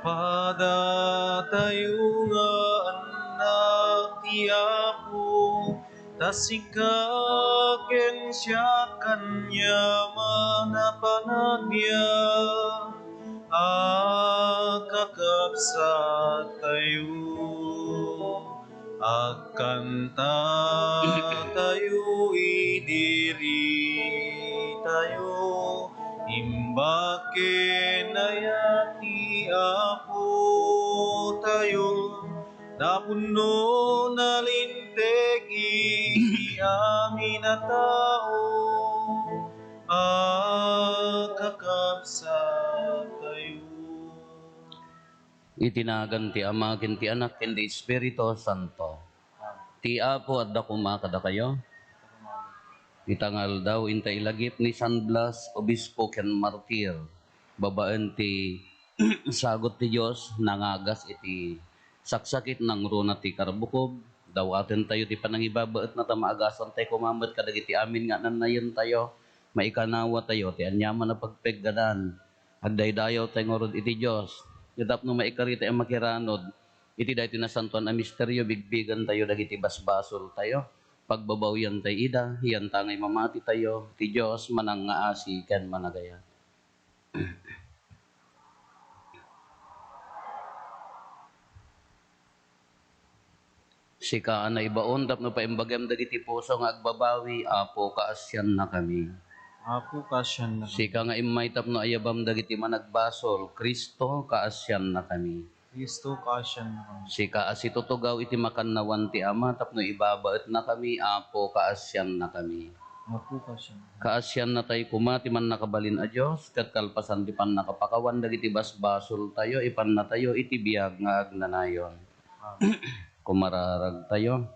Pada tayo nga anak ti Apo, tasikaken siya kanya manapanagya, kakapsat tayo, agkanta tayo, idiri tayo, imbaken ayati Apo tayo, napuno na linteg iti amin na tao, kakabsat tayo. Itinagan ti Ama, ken ti Anak, ken ti Espiritu Santo. Ti Apo at dakuma kada kayo. Itangal daw inta ilagip ni San Blas, Obispo ken Martir. Babaan ti sagot ti Dios nangagas iti saksakit ng runa ti karbukob. Dawaten tayo ti panangibabaet na tamaagasan tayo kumamat kadagiti amin nga nanayon tayo. Maikanawa tayo ti anyaman na pagpeggadan. Agdaydayaw tayo ngorod iti Dios. Yadap no maikarita ang makiranod. Iti dahi tinasantuan a misteryo bigbigan tayo dagiti basbasol tayo. Pagbabawyan tayo ida, hiyan tangay mamati tayo, ti Diyos manang ngaasi ken managaya. Sika na ibaon, tapno pa imbagam dagiti puso nga agbabawi, Apo kaasyan na kami. Apo kasyan na kami. Sika nga imay tapno ayabam dagiti managbasol, Kristo kaasyan na kami. Kristo kasyan na kami. Sika asitutugaw iti makannawan ti Ama, tapno ibabaet na kami, Apo kaasyan na kami. Apo kasyan. Kaasyan na tayo kumati man nakabalin a Diyos, kat kalpasan ti pan nakapakawan dagiti basbasol tayo, ipan na tayo iti biyag nga agnanayon. Kumararag tayo.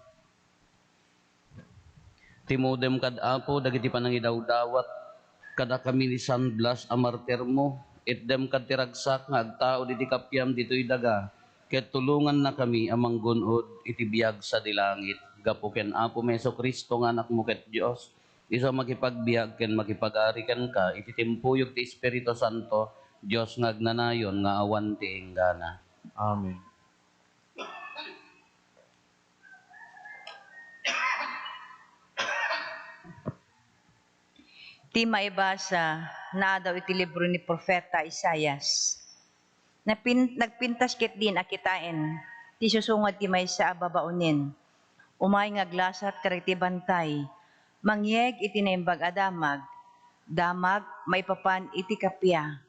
Timodem kad Apo dagiti panangidawdawat kada kami ni San Blas a martir mo, itdem kad tiragsak nga agtao diti kapyam ditoy daga, ket tulungan na kami amang gunod iti biyag sa dilangit. Gapo ken Apo Meso Kristo nga anak mo ket Dios, iso makipagbiag ken makipag-ari ken ka iti timpuyog ti Espiritu Santo, Dios nga agnanayon nga awan ti enggana. Amen. Ti maibasa na daw iti libro ni Propeta Isayas. Nagpintas ket din akitain, ti susungad ti maysa a babaunin. Umay nga glasat kariti bantay, mangyeg iti naimbag a damag maipapan iti kapya.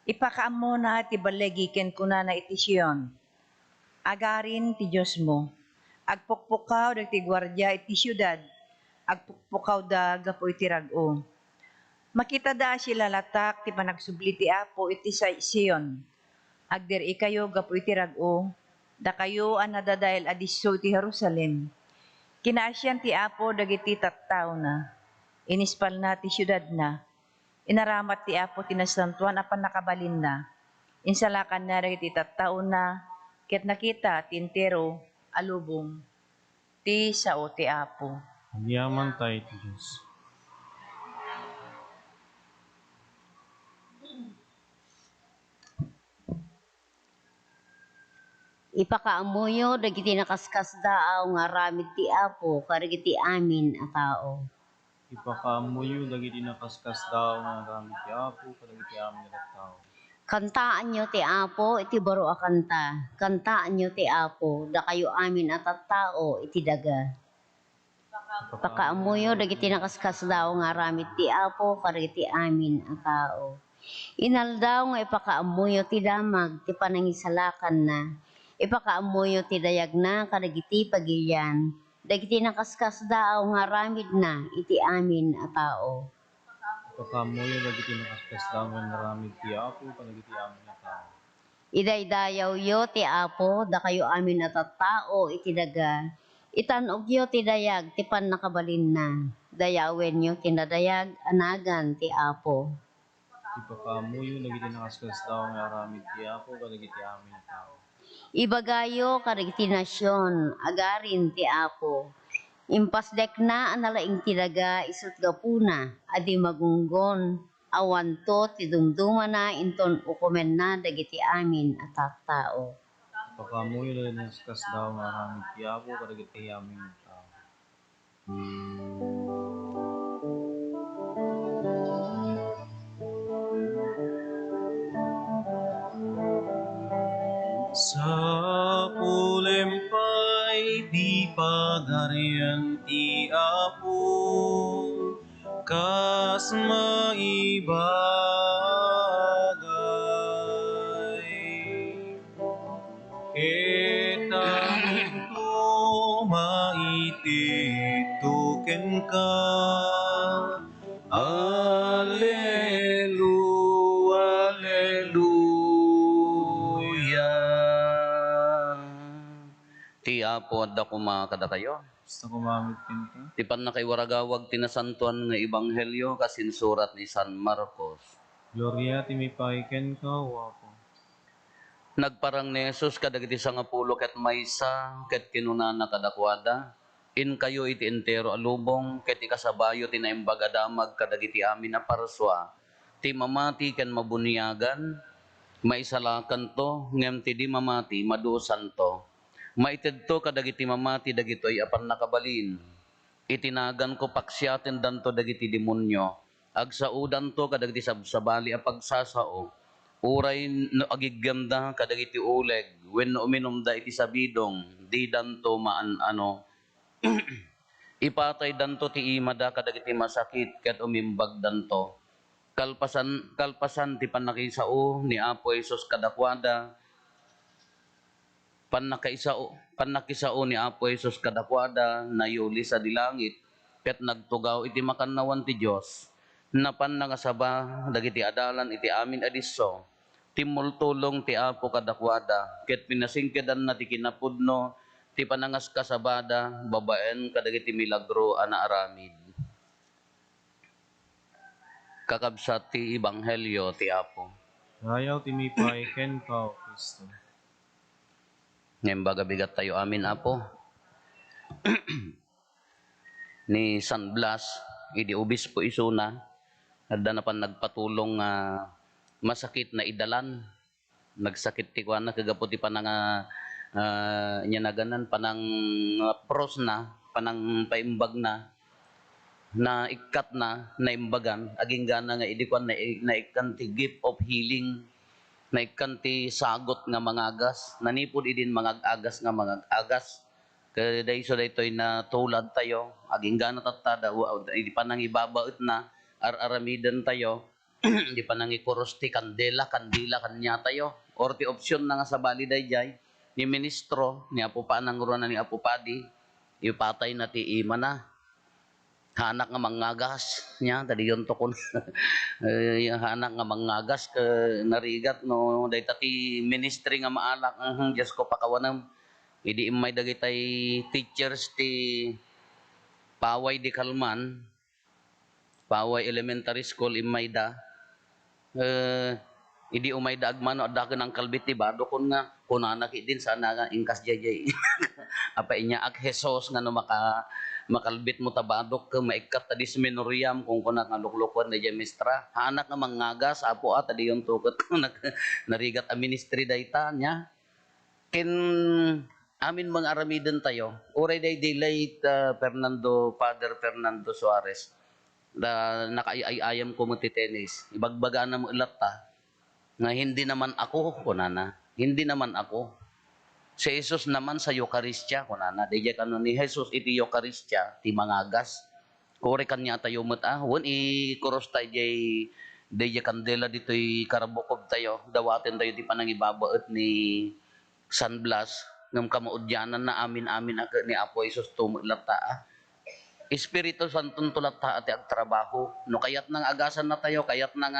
Ipakaammo na ti balegi ken kunana iti Sion. Agarin ti Dios mo, agpukpukaw dagiti gwardiya iti syudad, agpukpukaw da gapo iti rag-o. Makita da sila latak ti panagsubli ti Apo iti sa Sion. Agdiri kayo gapo iti rag-o, da kayo an nadadayel adiso ti Jerusalem. Kinaasyan ti Apo dagiti tattaw na, inispal na ti syudad na, inaramat ti Apo tinasantuan apan nakabalin na, insalakan na dagiti tattaw na, ket nakita ti entero alubong ti sao ti Apo. Yaman tayo ti Diyos. Ipakaamuyo dagiti nakaskas daaw nga ramid ti Apo karigiti amin a tao. Ipakaamuyo dagiti nakaskas daw nga gamit ti Apo kadagiti amin nga tao. Kantaan nyo ti Apo iti baro a kanta. Kantaan nyo ti Apo da kayo amin at tao iti daga. Pakaamuyo dagiti nakaskas daw nga ramid ti Apo karigiti amin a tao. Inaldaw nga ipakaamuyo ti damag ti panangisalakan na. Ipakaamuyo ti dayag na kadagiti pagilyan. Dagiti nakaskas daw nga ramid na iti amin a tao. Ipakaamuyo dagiti nakaskas daw nga naramid ti Apo kadagiti amin nga tao. Idaydayaw yo ti Apo da kayo amin at tao iti daga. Itanog yo ti dayag ti pan nakabalin na. Dayawen yo tinadayag anagan ti Apo. Ipakaamuyo dagiti nakaskas daw nga naramid ti Apo kadagiti amin nga tao. Ibagayo karigiti nasyon, agarin ti Apo. Impasdek na analaing tilaga isut gapuna, adi magunggon, awanto ti dumduma na inton ukumen na dagiti amin at tao. Pakamuyo dagiti naskas daw nga aramid ti Apo kadagiti amin nga tao. Sa pulempay di pagarian ti Apo kas maibagay. Etanto maitituken ka. Alleluia, alleluia. Ti Apo adda kumakada kayo. Basta kumamit ka. Ti pan na kay waragawag tinasantuan nga ebanghelyo kasin surat ni San Marcos. Gloria ti may paiken ka, wapo. Nagparang ni Jesus kadagiti sangapulo ket maysa ket kinunana kadakwada. In kayo iti entero alubong ket ikasabayo ti naimbag adamag kadagiti amin a parswa. Ti mamati ken mabunyagan maisalakan to ngem ti di mamati madusan to. Maitedto kadagiti mamati dagitoy apan nakabalin. Itinagan ko paksyaten danto dagiti demonyo. Agsaudan to kadagiti sabsabali a pagsasao. Uray no agiganda kadagiti uleg wenno uminumda iti sabidong di danto maan ano ipatay danto ti imada kadagiti masakit ket umimbag danto. Kalpasan ti panakisao ni Apo Jesus kadakwada. Panakisao ni Apo Jesus kadakwada nayuli sa dilangit ket nagtugaw iti makannawan ti Dios. Napan nangasaba dagiti adalan iti amin adisso. Timultulong ti Apo kadakwada ket pinasingkedan na ti kinapudno ti panangas kasabada babaen kadagiti milagro ana aramid. Kakabsat ti ebanghelyo ti Apo. Rayaw ti may paiken ka, O Kristo. Ngayon baga bigat tayo amin Apo. Ni San Blas, idi obispo isuna, adda na pan nagpatulong nga masakit na idalan. Nagsakit ti kuana kagapo ti panang nya naganan panang pros na, panang paimbag na ikat na naimbagan aging gana nga idi kuan na ikan ti gift of healing na ikan ti sagot nga mangagas nanipod idin mangagas nga mangagas kaya dayso daytoy na tulad tayo aging gana tatada idi pa nang ibabaut na aramidan tayo di pa nang ikuros ti kandila kanya tayo or ti opsyon na nga sa bali dayjay ni ministro ni Apo Panang ni Apo Padi ipatay na ti ima na hanak nga mangagas nya tadi yon to kon hanak nga mangagas ke narigat no dayta ti ministry nga maalak Dios ko pakawanam idi imay dagitay teachers ti Paway di Kalman Paway Elementary School imayda idi umayda agmano adda ng kalbit ti bado kon nga kunanak din sana nga ingkas jayjay apa inya ak Jesus nga no makalbit mo tabadok ke maikat tadi seminoriam kung kuna nga luklukon na mistra hanak nga mangagas Apo tadi yon tukot narigat a ministry dayta nya ken amin mga aramiden tayo uray day late Father Fernando Suarez da nakaayayam ko mo ti tennis ibagbaga na mo ilata nga hindi naman ako kunana hindi naman ako si Jesus naman sa Eucharistia kunana dayjay kanu ni Jesus iti Eucharistia ti mangagas kore kanya tayo met won i kuros tayo dayjay kandela ditoy karabukob tayo dawaten tayo ti panangibabaet ni San Blas ngem kamaudyanan na amin ni Apo Jesus tumulata Espiritu Santo tulata ati agtrabaho no kayat nang agasan na tayo kayat na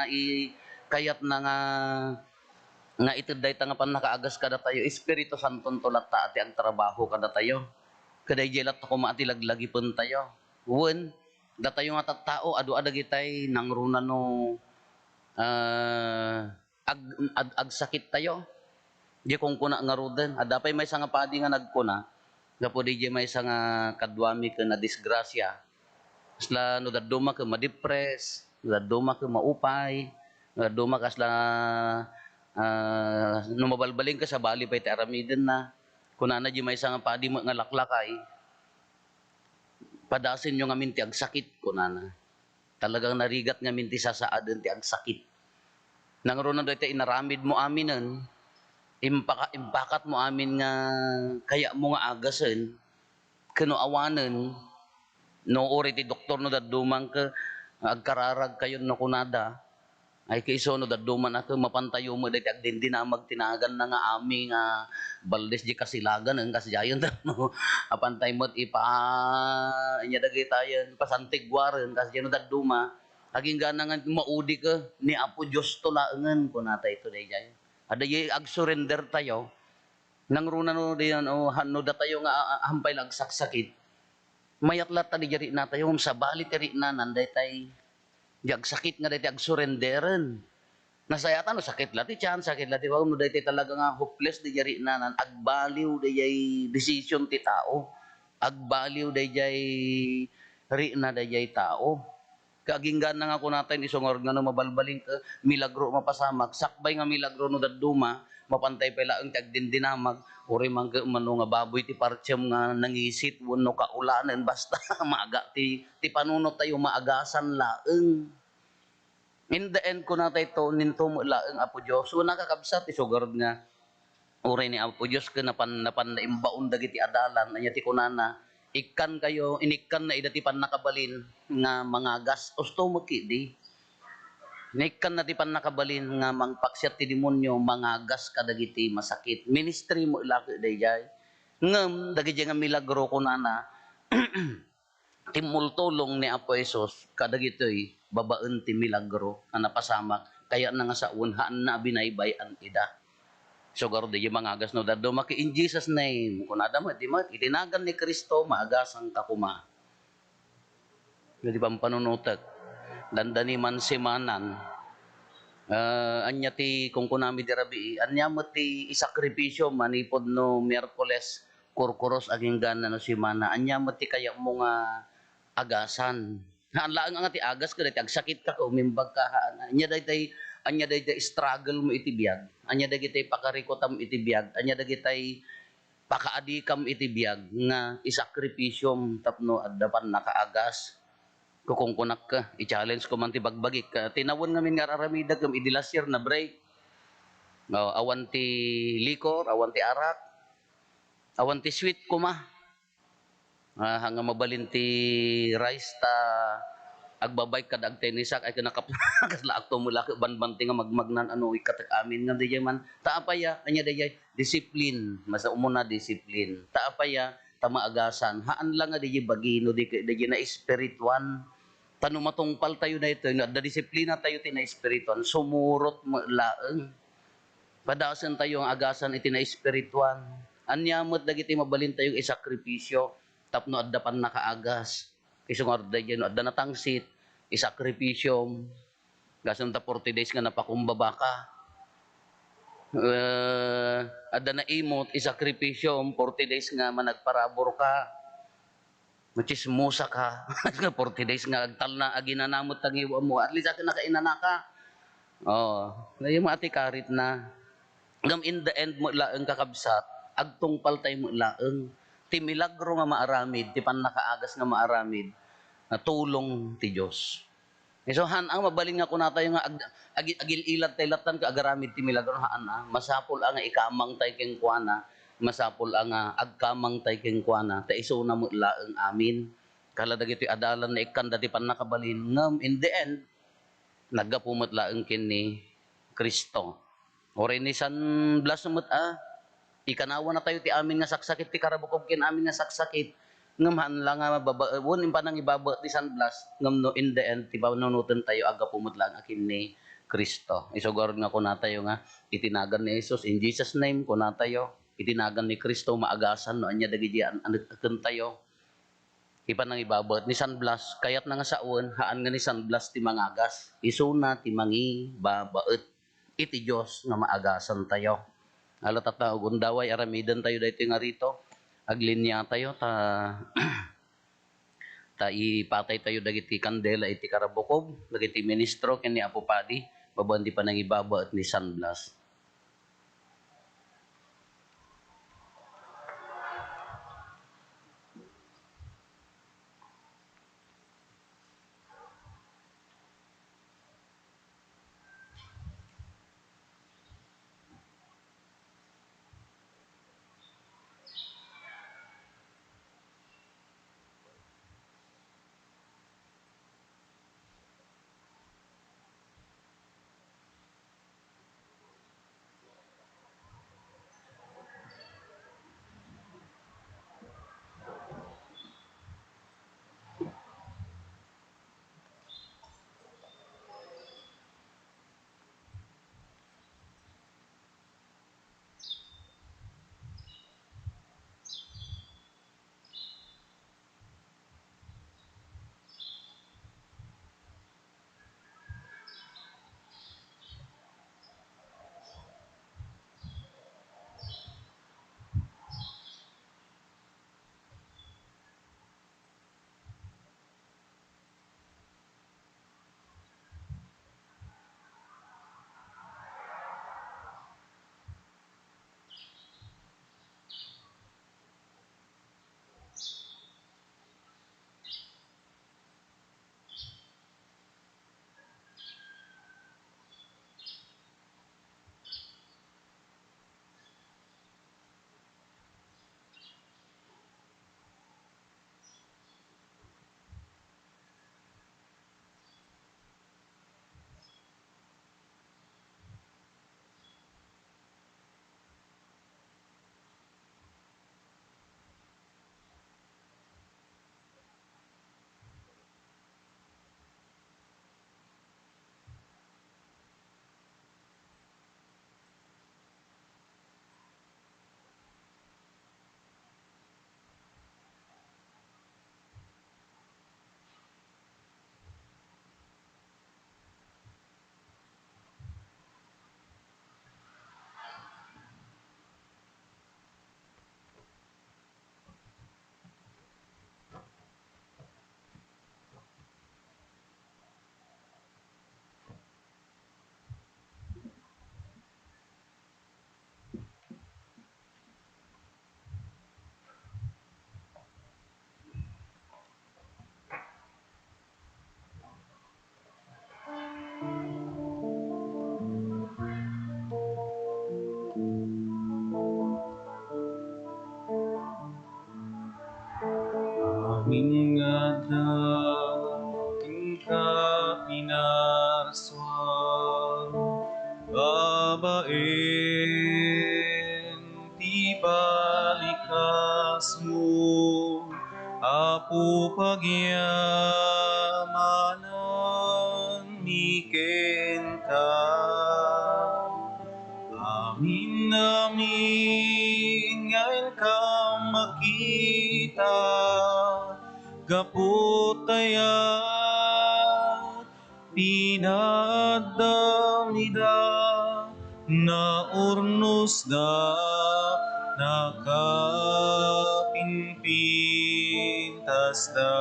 nga ituday ta nga pan nakaagas kada tayo Espiritu Santo tulata ati ang trabaho kada tayo kaday jelat ko maati laglagi pun tayo wen da tayo nga tattao adu adagitay nangruna no ag sakit tayo Di kung kuna nga roden, adapay may nga padi nga nagkuna, nga po di may nga kadwami ka na disgrasya. Sla no daduma ka ma-depress, no daduma ka maupay, no daduma ka sla no mabalbaling ka sa bali pay ti aramiden na. Kuna na di may nga padi mo nga laklakay, padasin nyo nga minti ag sakit kuna na. Talagang narigat nga minti sasaaden ti ag sakit. Nangro na dito inaramid mo aminan, impakat mo amin nga kaya mo nga agasen, kano awanen, no ori ti doktor no dadumang ka, agkararag kayo no kunada, ay kaiso no daduman ako mapantayo mo dito ag dindinamag tinagan na nga ami nga baldes di kasilagan ang kasyayon no apantay mo't inya dagay tayo pasantigwaran kasi no daduma aging gana nga maudi ka ni Apo Diyos tulaangan ko natay ito day ada yi ag surrender tayo nang runa no diyan o hanno da tayo nga hampay lag saksakit mayat lat tadi jari na tayo sa bali tari na nanday tay jag sakit nga dati ag surrenderan. Nasayatan no sakit lati tiyan, sakit lati wag no dati talaga nga hopeless di jari nanan agbaliw di jay decision ti tao. Agbaliw di jay ri na di jay tao. Kaaginggan na nga ko natin isungor nga no mabalbaling ka milagro mapasamak sakbay nga milagro no daduma mapantay pala ang tagdindinamag uri man nga baboy ti partyam nga nangisit wenno kaulanan basta maaga ti panunot tayo maagasan laeng. In the end ko natay to ninto mo laeng Apo Dios so nakakabsat ti sugarod nga uri ni Apo Dios ka napan naimbaon dagiti adalan anya ti kunana ikan kayo inikan na idati pan nakabalin nga mga gas usto mo kidi Nikan na ti pan nakabalin nga mangpaksyat ti demonyo mga gas kadagiti masakit. Ministry mo ilaki dayjay. Ngem dagiti nga milagro kunana timultulong ni Apo Jesus kadagitoy babaen ti milagro nga napasamak kaya na nga sa unhaan na binaybayan ida. So garo di mga agas no daddo maki in Jesus name kunada mo di mat itinagan ni Kristo maagasang kakuma. Di pampanunutek dandani man simanan anya ti kung kunami di rabi anya mo ti isakripisyo manipod no Miyerkules kurkuros aging gana no simana anya mo ti kaya mo nga agasan laang nga ti agas ka dati agsakit ka umimbag ka anya daytay struggle mo iti biag anya dagitay pakarikotam iti biag anya dagitay pakaadikam iti biag nga isakripisyo tapno addapan nakaagas kukungkunak ka, i-challenge ko man ti bagbagik ka. Tinawon ngamin nga raramida kam idilasir na break. Awan ti likor, awan ti arak, awan ti sweet kuma. Hanga mabalin ti rice ta agbabay kad ag tenisak ay kanakaplakas la akto mula ka banbanti nga magmagnan ano ikatak amin nga dijay man taapaya anya dijay discipline masa umuna discipline taapaya tamaagasan haan lang nga dijay bagino dijay na espirituan tanong matungpal tayo na ito, da disiplina tayo tina espirituan, sumurot mo laeng. Padasan tayo ang agasan iti na espirituan. Anyamot dagiti mabalin tayong isakripisyo, tapno addapan nakaagas. Isungar da dyan, adda natangsit, isakripisyo. Gasan ta 40 days nga napakumbaba ka. Adda na imot, isakripisyo, 40 days nga managparabor ka. Machismosa ka. 40 days nga agtal na aginanamot tagiwa mo. At least akin nakainana ka. Ngayon mo ati karit na. Ngam in the end mo laeng kakabsat. Agtungpal tayo mo laeng. Ti milagro nga maaramid. Ti pan nakaagas nga maaramid. Na tulong ti Diyos. So han ang mabaling nga kuna tayo nga agil ilat tayo latan ka agaramid ti milagro haan masapol ang ikamang tayo keng kuana. Masapol ang agkamang tay king kuana ta iso na mo laeng amin kala dagiti adalan na ikan dati pan nakabalin ngam in the end nagapumot laeng kini Kristo ore ni San Blas mo ikanawa na tayo ti amin nga saksakit ti karabukob kin amin nga saksakit ngam han lang nga won impanang ibaba ti San Blas ngam no in the end ti panunutan tayo agapumot laeng akin ni Kristo isugor nga kuna tayo nga itinagan ni Jesus in Jesus name kuna tayo itinagan ni Kristo maagasan no anya dagiti aken tayo ipan nang ibabot ni San Blas kayat na nga saon haan nga ni San Blas ti mangagas isuna ti mangi babaet iti Dios nga maagasan tayo Alat at undaway aramidan tayo dito nga rito. Aglinya tayo ta ipatay tayo dagiti kandela iti karabukob dagiti ministro ken ni Apo Padi baban di pa nang ibaba at ni San Blas. Amin nga daing kapinaswan, babaen ti balikas mo, Apo pagyamanan mi ken ka. Amin namin ngayon ka makita, gaputaya pinadamida na urnos da nakapinpintas da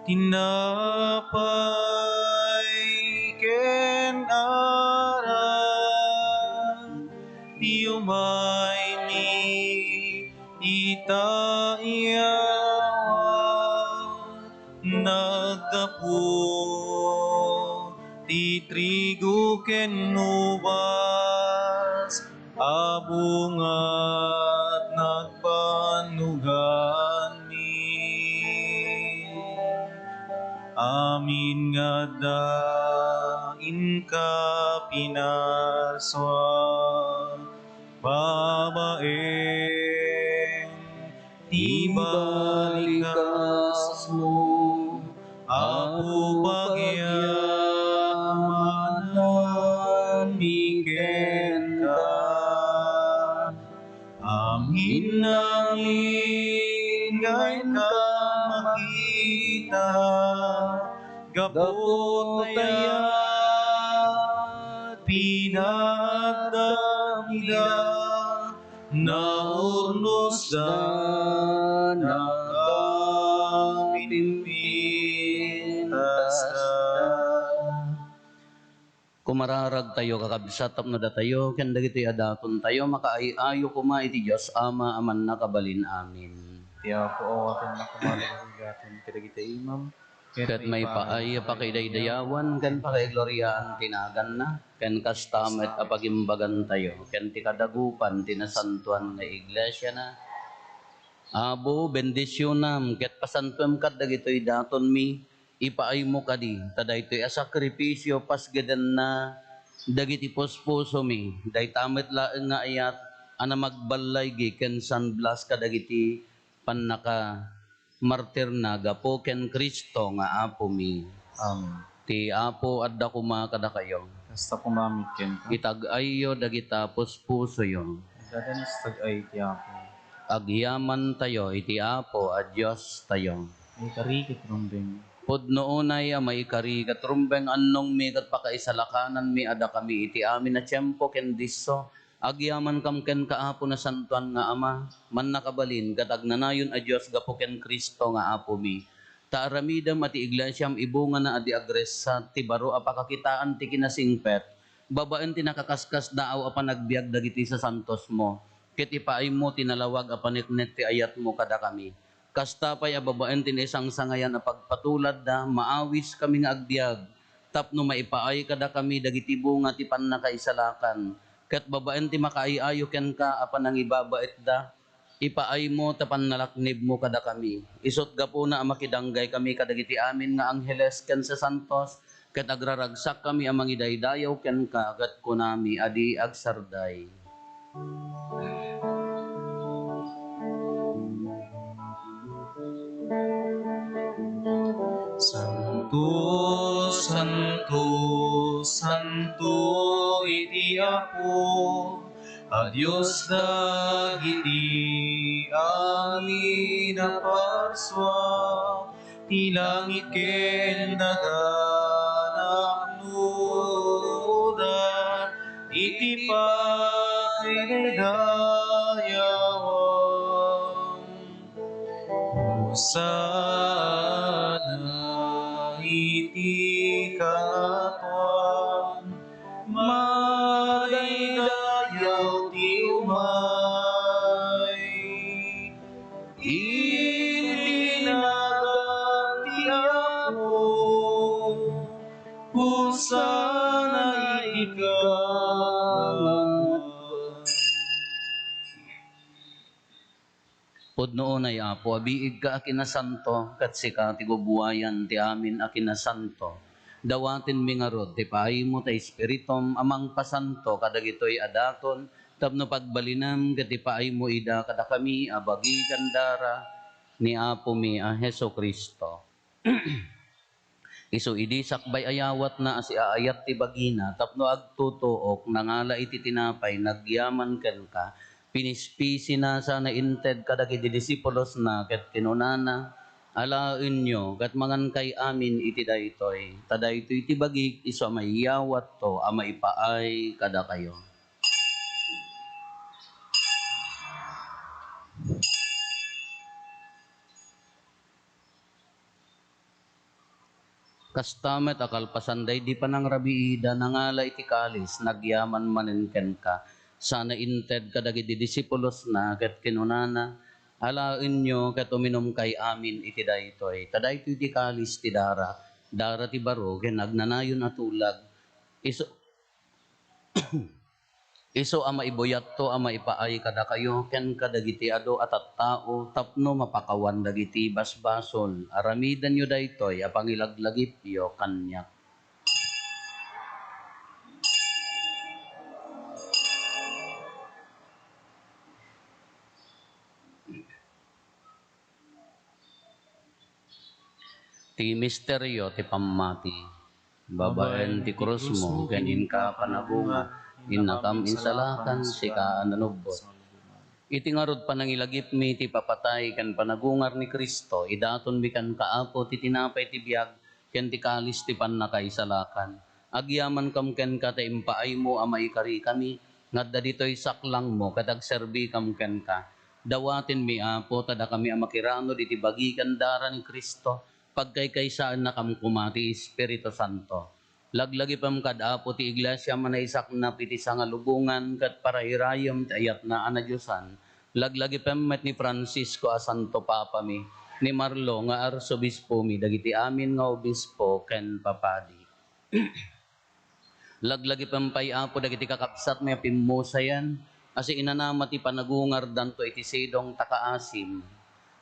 tinapay ken aral ti umay mi itaiyaw naggapu ti trigo ken ubas abungat nagpanugan mi. Amin nga dain ka pinaswan, babaen ti balikas mo, Apo pagyamanan mi ken ka. Amin namin ngayon ka makita, gapot tayo dinagdamida naurnos da nakapimpintas da. Kumararag tayo kakabsatap na datayo, ken dagiti adaton tayo, makaayo kuma iti Diyos Ama, aman nakabalin amin. Tiya po atin na kumaligatin kadagita imam. Ket may paay pakidaydayawan, ken pakigloryaan tinagan na, ken kastamet apagimbagan tayo, ken ti kadagupan tinasantuan nga iglesia na. Abo, bendisyonam, ket pasantuem kad dagitoy daton mi, ipaay mo kadi, taday to'y asakripisyo pasgeden na dagiti posposo mi, day tamet laeng nga ayat, ana magbalay gi ken San Blas kadagiti pannaka martir na gapo ken Kristo nga apo mi. Ti apo adda kuma kada kayo. Basta kumamit ken ka. Itag-ayo dagita pospuso yo. Dadan stag ay tiya po. Agyaman tayo iti apo a Dios tayo. Ay karikit rumbeng. Pudno unay may kari katrumbeng annong mi kat pakaisalakanan mi ada kami iti amin na tiyempo ken disso. Agyaman kam ken kaapo na santuan nga ama, man nakabalin kat agnanayon a Dios gapo ken Kristo nga apo mi. Taaramidam ati iglesyam ibunga na adi agres sa tibaro apakakitaan ti kinasingpet. Babaen ti nakakaskas daaw apan nagbiag dagiti sa santos mo. Ket ipaay mo tinalawag apaniknet ti ayat mo kada kami. Kasta pa'y ababaen tin isang sangayan na pagpatulad da, maawis kami nga agbiag. Tapno maipaay kada kami dagiti bunga ti pannakaisalakan. Ket babaen ti makaayayo ken ka apan nang ibabait da. Ipaay mo tapan nalaknib mo kada kami. Isot gapo na makidanggay kami kadagiti amin nga angheles ken sa santos. Ket agraragsak kami amang idaydayaw ken ka ket kunami adi agsarday. Santo, Santo, Santo iti Apo, a Dios dagiti amin a parswa, ti langit ken daga naknudan, iti pakidaydayawan. Hosana iti katuan, madaydayaw ti umay. Itinagan ti Apo, hosana iti katuan. Pudno unay apo, abiig ka akinasanto, kat sika ti gubuayan ti amin akinasanto. Dawatin mi nga rod, ti paay mo ta espiritom, amang pasanto, kadagitoy adaton, tapno pagbalinam, kat ti paay mo ida, kada kami, abagi gandara, ni apo mi a Heso Kristo. Isu idi sakbay ayawat na asi aayat ti bagina, tapno agtutuok, nangala iti tinapay, nagyaman ken ka, pinispisi na sana inted kadagiti disipulos na ket kinunana alaen nyo ket mangan kay amin iti daytoy tadaytoy ti bagik isu maiyawat to a maipaay kada kayo. Kastamet akalpasanday di pa nang rabiida nangala iti kalis nagyaman manen ka sana inted kadagiti disipulos na ket kinunana alaen nyo ket uminom kay amin iti daytoy tadaytoy ti kalis ti dara ti baro ken agnanayon a tulag isu isu a maibuyat to a maipaay kada kayo ken kadagiti ado at tattao tapno mapakawan dagiti basbasol aramidan nyo daytoy a pangilaglagip yo kanyak. Ti misteryo ti pammati. Babaen ti krus mo, ganin ka panabunga, inakam insalakan, sika ananubot. Iti ngarod panangilagip mi ti papatay kan panagungar ni Kristo, idaton mi kan kaapo ti tinapay ti biag, ken ti kalis ti pannakaisalakan. agyaman kam ken ka ta impaay mo amay kari kami, ngadda ditoy saklang mo, kadag serbi kam ken ka. Dawatin mi apo, tada kami amakirano, diti bagikan dara ni Kristo, pagkaykaysaan na kam kumati, Espiritu Santo. Laglagi pam kad apo ti iglesia manaisak na piti sa nga lubungan, kat parairayom ti ayat na anadyosan. Laglagi pam met ni Francisco a Santo Papa mi, ni Marlo nga arsobispo mi, dagiti amin nga obispo ken papadi. Laglagi pampay apo dagiti kakabsat may pimusayan, asi inanama ti panagungar danto iti sidong takaasim.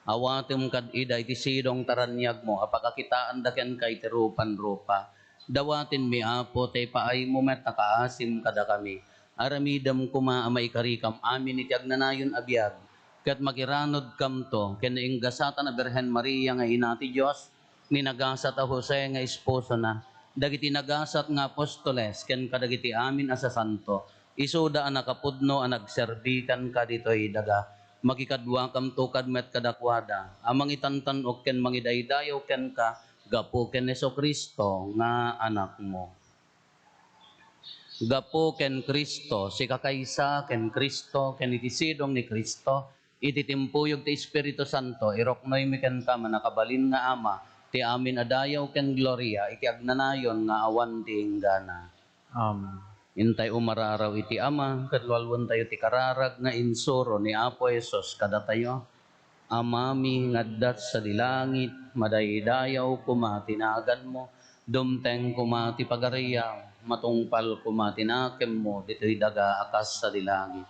Awatem kad ida iti sidong taranyag mo, apakakitaan da ken kay tirupan rupa. Dawatin mi apo tay paay mo met nakaasim kada kami. Aramidam kuma amay karikam amin iti agnanayon abiyag. Kat makiranod kam to, ken inggasatan na Birhen Maria nga ina ti Diyos, ninagasat a Jose nga esposo na, dagiti nagasat nga apostoles, ken kadagiti amin asa santo, isuda ang nakapudno ang nagserbikan ka dito'y daga, makikadwa kam tukad met kadakwada, amang itantan o ken mangidaydayaw ken ka, gapo ken Heso Kristo nga anak mo. Gapo ken Kristo, si kakaysa ken Kristo, ken itisidong ni Kristo, ititimpuyog ti Espiritu Santo, iroknoy mi ken ka manakabalin nga ama, ti amin adayaw ken gloria, iti agnanayon nga awan ti inggana. Amen. Intay umararaw iti ama, kadwalwan tayo ti kararag nga insuro ni Apo Esos kada tayo. Amami ngaddat sa dilangit, madaydayaw kumatinagan mo, dumteng kumati pagariya, matungpal kumatinakem mo, dito'y daga akas sa dilangit.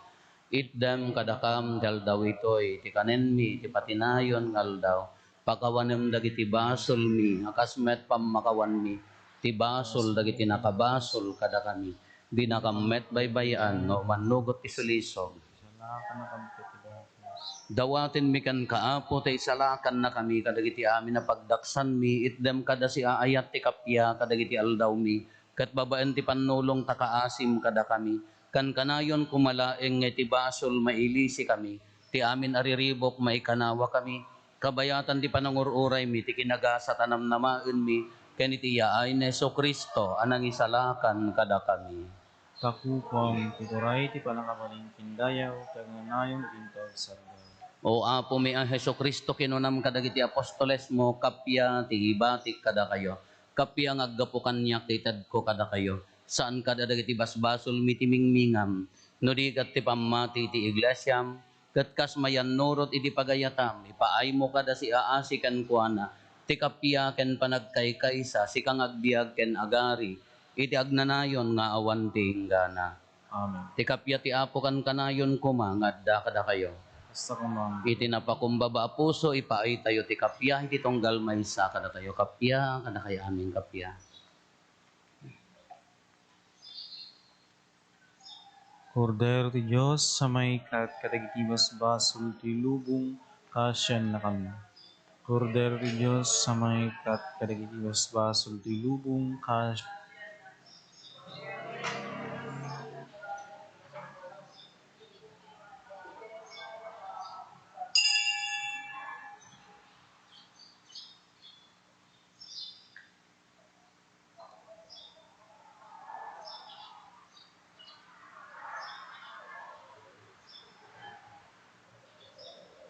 Itdem kadakam daldaw ito'y, ti kanenmi, ti patinayon ngaldaw, pakawanem dagiti basol mi, akas met pamakawan mi, ti basol dagiti nakabasol kada kami, di nakamet baybayan, no manugot isulisog. Salakan na kami katibasos. Dawatin mi kan kaapo, tay salakan na kami, kadagiti amin na pagdaksan mi, itdem kada si aayat ti kapya, kadagiti aldaw mi, kat babaen ti panulong takaasim kada kami, kan kanayon kumalaeng nga ti basol mailisi kami, ti amin ariribok maikanawa kami, kabayatan ti panangururay mi, ti kinagasa tanam namaen mi, ken iti yaay ni Heso Kristo, anang isalakan kada kami. Takupang tuturay ti panakabaling kindayaw, kagnanayong intog sa daw. O apo mi ang Heso Kristo kinunam kadagiti apostoles mo, kapya ti ibatik kada kayo, kapya nga aggapukan niya kitad ko kada kayo, saan kada dagiti basbasol mitimingmingam, no di kat ti pamati ti iglesyam, kat kas mayan nurot iti pagayatam, ipaay mo kada si aasikan kuana, ti kapya ken panagkaykaysa, si kang agbiag ken agari, iti agnanayon nga awan ti inggana. Amen. Ti kapya ti apo kan kanayon kuma, ngadda kada kayo. Basta kumang Iti napakumbaba a puso, ipaay tayo ti kapya, iti tonggal maysa kada tayo kapya, kada kayo aming kapya. Kordero ti Diyos sa may kadagitibas basol ti lubong kasyan na kami. Kordero ti Diyos sa may kadagitibas basol ti lubong kasyan.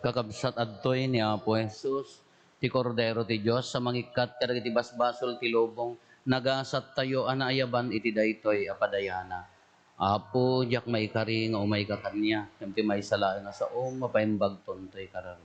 Kakabsat adtoy ni Apo Jesus, ti Kordero ti Diyos, sa mangikat kadagiti basbasol ti lubong, nagasat tayo anaayaban iti daytoy apadayana. Apo, diyak maikari nga umay ka kanya, yung may sala nga sa mapaimbag tontoy karar.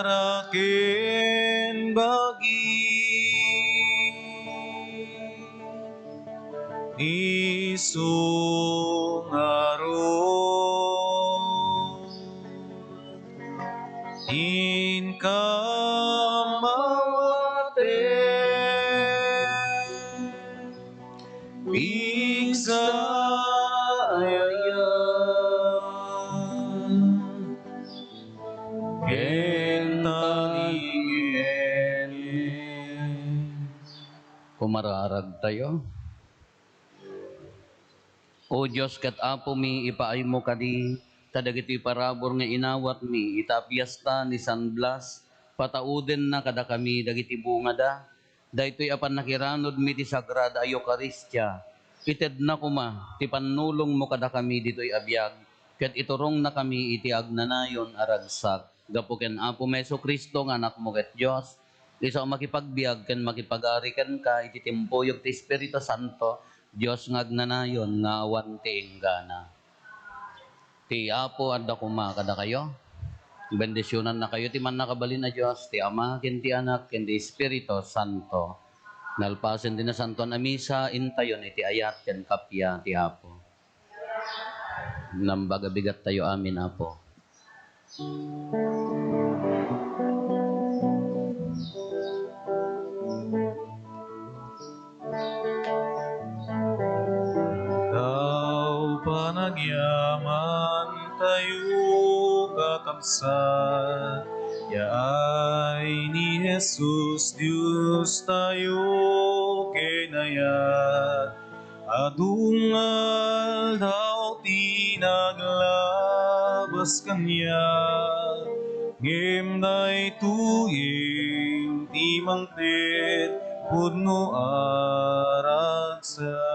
araken bagi isungaro in kamawaten pigsayayan kentaningin. Kumararag tayo. O Diyos kat apo mi ipaay mo kadi, kadagiti parabor nga inawat mi, itapyasta ni San Blas, patauden na kada kami dagiti bungada, daytoy apan nakiranod mi ti Sagrada Eucharistia, ited na kuma, ti panulong mo kada kami ditoy abiyag, ket iturong na kami iti agnanayon aragsak, gapo ken apo Meso Kristo nga anak mo ket Diyos, isa makipagbiag ken makipagari ken ka iti timpuyog ti Espiritu Santo, Diyos nga agnanayon nga awan ti inggana. Ti Apo adda kuma kada kayo. Bendisyonan na kayo ti man nakabalin na Diyos, ti Ama ken ti Anak ken ti Espiritu Santo. Nalpasen din na santuan a misa intayon iti ayat ken kapya ti Apo. Nambaga bigat tayo amin Apo. Daw panagyaman tayo kakabsat, yaay ni Jesus Diyos tayo kinayat, adungal daw tinaglabas kanya, ngimday tuying timangklit pudno aragsa.